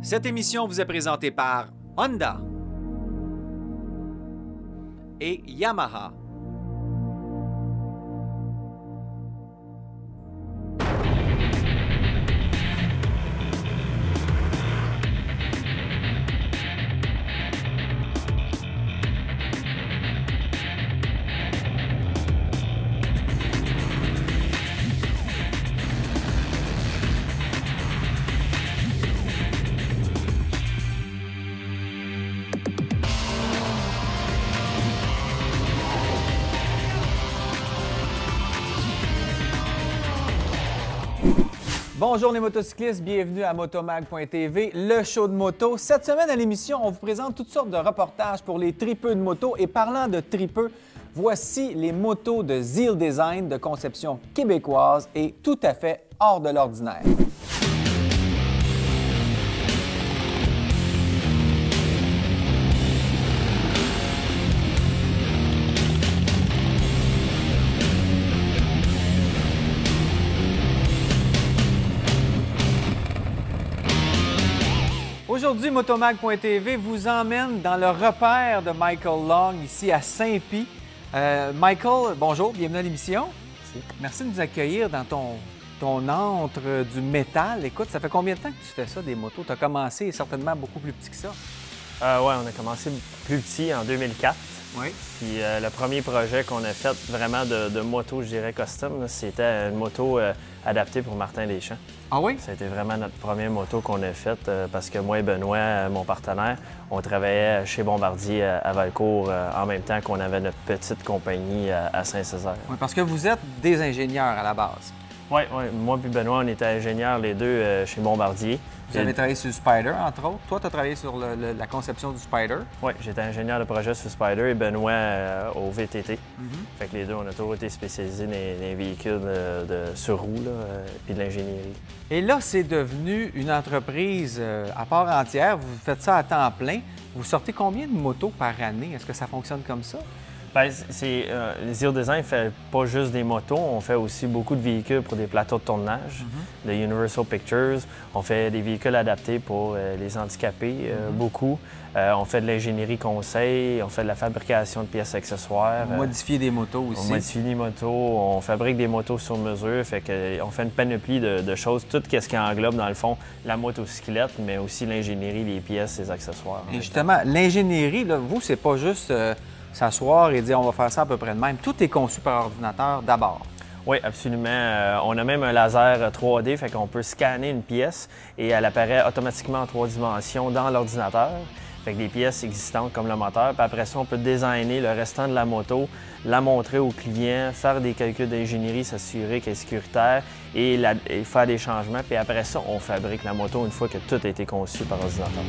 Cette émission vous est présentée par Honda et Yamaha. Bonjour les motocyclistes, bienvenue à Motomag.tv, le show de moto. Cette semaine à l'émission, on vous présente toutes sortes de reportages pour les tripeux de moto. Et parlant de tripeux, voici les motos de Zeal Design de conception québécoise et tout à fait hors de l'ordinaire. Aujourd'hui, Motomag.tv vous emmène dans le repère de Michael Long, ici à Saint-Pie. Michael, bonjour, bienvenue à l'émission. Merci de nous accueillir dans ton antre du métal. Écoute, ça fait combien de temps que tu fais ça, des motos? Tu as commencé certainement beaucoup plus petit que ça. Oui, on a commencé plus petit en 2004. Oui. Puis le premier projet qu'on a fait vraiment de moto, je dirais, custom, c'était une moto adaptée pour Martin Deschamps. Ah oui? C'était vraiment notre première moto qu'on a faite parce que moi et Benoît, mon partenaire, on travaillait chez Bombardier à Valcourt en même temps qu'on avait notre petite compagnie à Saint-Césaire. Oui, parce que vous êtes des ingénieurs à la base. Oui, moi et Benoît, on était ingénieurs les deux chez Bombardier. Vous avez travaillé sur le Spider, entre autres. Toi, tu as travaillé sur la conception du Spider. Oui, j'étais ingénieur de projet sur Spider et Benoît au VTT. Fait que les deux, on a toujours été spécialisés dans les véhicules sur roue puis de l'ingénierie. Et là, c'est devenu une entreprise à part entière. Vous faites ça à temps plein. Vous sortez combien de motos par année? Est-ce que ça fonctionne comme ça? Bien, Zeal Design ne fait pas juste des motos, on fait aussi beaucoup de véhicules pour des plateaux de tournage, de Universal Pictures. On fait des véhicules adaptés pour les handicapés, beaucoup. On fait de l'ingénierie conseil, on fait de la fabrication de pièces accessoires. On modifie des motos aussi. On modifie des motos, on fabrique des motos sur mesure, fait que on fait une panoplie de choses, tout ce qui englobe dans le fond la motocyclette, mais aussi l'ingénierie, les pièces, les accessoires. Et justement, l'ingénierie, là, vous, c'est pas juste s'asseoir et dire on va faire ça à peu près de même. Tout est conçu par ordinateur d'abord. Oui, absolument. On a même un laser 3D, fait qu'on peut scanner une pièce et elle apparaît automatiquement en 3 dimensions dans l'ordinateur. Fait que des pièces existantes comme le moteur. Puis après ça, on peut designer le restant de la moto, la montrer au client, faire des calculs d'ingénierie, s'assurer qu'elle est sécuritaire et faire des changements. Puis après ça, on fabrique la moto une fois que tout a été conçu par ordinateur.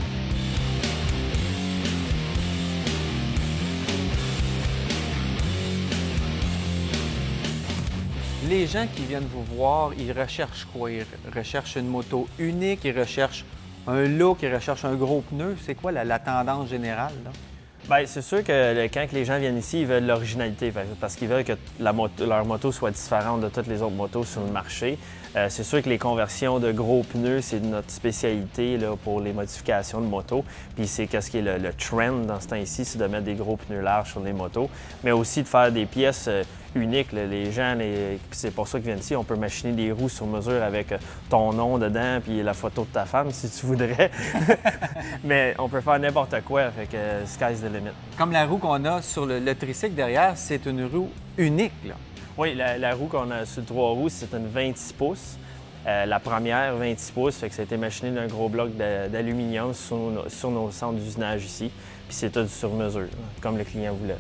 Les gens qui viennent vous voir, ils recherchent quoi? Ils recherchent une moto unique, ils recherchent un look, ils recherchent un gros pneu. C'est quoi la tendance générale, là? Bien, c'est sûr que quand les gens viennent ici, ils veulent l'originalité parce qu'ils veulent que leur moto soit différente de toutes les autres motos sur le marché. C'est sûr que les conversions de gros pneus, c'est notre spécialité là, pour les modifications de motos. Puis c'est qu'est-ce qui est le trend dans ce temps-ci, c'est de mettre des gros pneus larges sur les motos, mais aussi de faire des pièces uniques. Là. Les gens, c'est pour ça qu'ils viennent ici, on peut machiner des roues sur mesure avec ton nom dedans puis la photo de ta femme si tu voudrais. Mais on peut faire n'importe quoi, fait que sky's the limit. Comme la roue qu'on a sur le tricycle derrière, c'est une roue unique, là. Oui, la roue qu'on a sur le 3 roues, c'est une 26 pouces. La première, 26 pouces, fait que ça a été machiné d'un gros bloc d'aluminium sur nos centres d'usinage ici. Puis c'est tout sur mesure, comme le client voulait.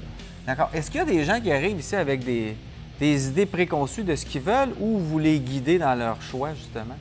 D'accord. Est-ce qu'il y a des gens qui arrivent ici avec des idées préconçues de ce qu'ils veulent ou vous les guidez dans leur choix, justement?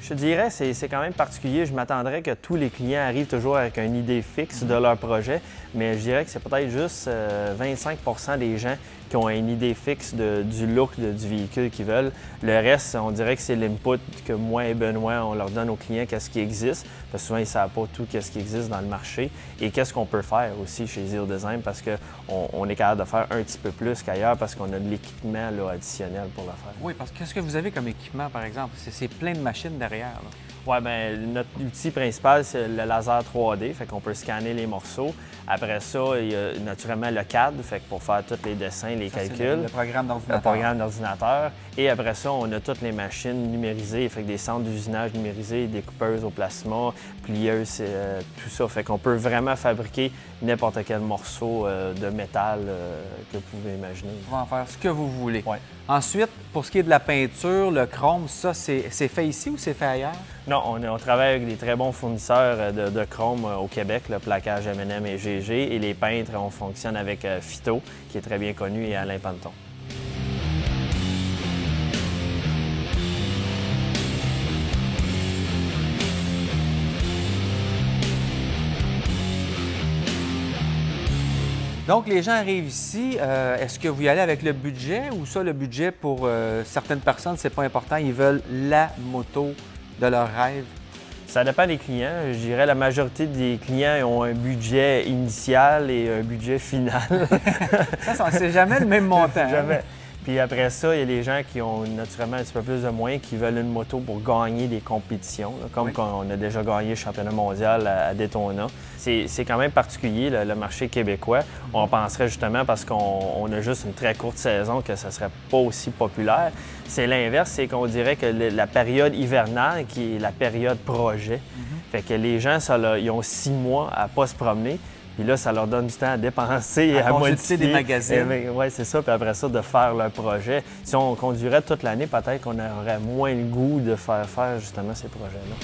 Je te dirais, c'est quand même particulier. Je m'attendrais que tous les clients arrivent toujours avec une idée fixe de leur projet, mais je dirais que c'est peut-être juste 25 des gens qui ont une idée fixe du look du véhicule qu'ils veulent. Le reste, on dirait que c'est l'input que moi et Benoît, on leur donne aux clients, qu'est-ce qui existe, parce que souvent, ils ne savent pas tout ce qui existe dans le marché et qu'est-ce qu'on peut faire aussi chez Zeal Design, parce qu'on est capable de faire un petit peu plus qu'ailleurs parce qu'on a de l'équipement additionnel pour le faire. Oui, parce que qu'est-ce que vous avez comme équipement, par exemple? C'est plein de machines derrière, là. Oui, bien, notre outil principal, c'est le laser 3D, fait qu'on peut scanner les morceaux. Après ça, il y a naturellement le CAD, fait que pour faire tous les dessins, les calculs. Le programme d'ordinateur. Le programme d'ordinateur. Et après ça, on a toutes les machines numérisées, fait que des centres d'usinage numérisés, découpeuses au plasma, plieuses, tout ça. Fait qu'on peut vraiment fabriquer n'importe quel morceau de métal que vous pouvez imaginer. Vous pouvez en faire ce que vous voulez. Ouais. Ensuite, pour ce qui est de la peinture, le chrome, ça, c'est fait ici ou c'est fait ailleurs? Non, on travaille avec des très bons fournisseurs de chrome au Québec, le plaquage M&M et GG. Et les peintres, on fonctionne avec Phyto, qui est très bien connu, et Alain Panton. Donc, les gens arrivent ici. Est-ce que vous y allez avec le budget ou ça, le budget, pour certaines personnes, c'est pas important. Ils veulent la moto de leur rêve? Ça dépend des clients. Je dirais la majorité des clients ont un budget initial et un budget final. Ça c'est jamais le même montant. Jamais. Puis après ça, il y a les gens qui ont naturellement un petit peu plus de moyens, qui veulent une moto pour gagner des compétitions, là, comme quand on a déjà gagné le championnat mondial à Daytona. C'est quand même particulier, le marché québécois. On penserait justement, parce qu'on a juste une très courte saison, que ça ne serait pas aussi populaire. C'est l'inverse, c'est qu'on dirait que la période hivernale, qui est la période projet, fait que les gens, ils ont 6 mois à ne pas se promener. Puis là, ça leur donne du temps à dépenser, à consulter des magazines. Oui, c'est ça. Puis après ça, de faire leur projet. Si on conduirait toute l'année, peut-être qu'on aurait moins le goût de faire justement ces projets-là.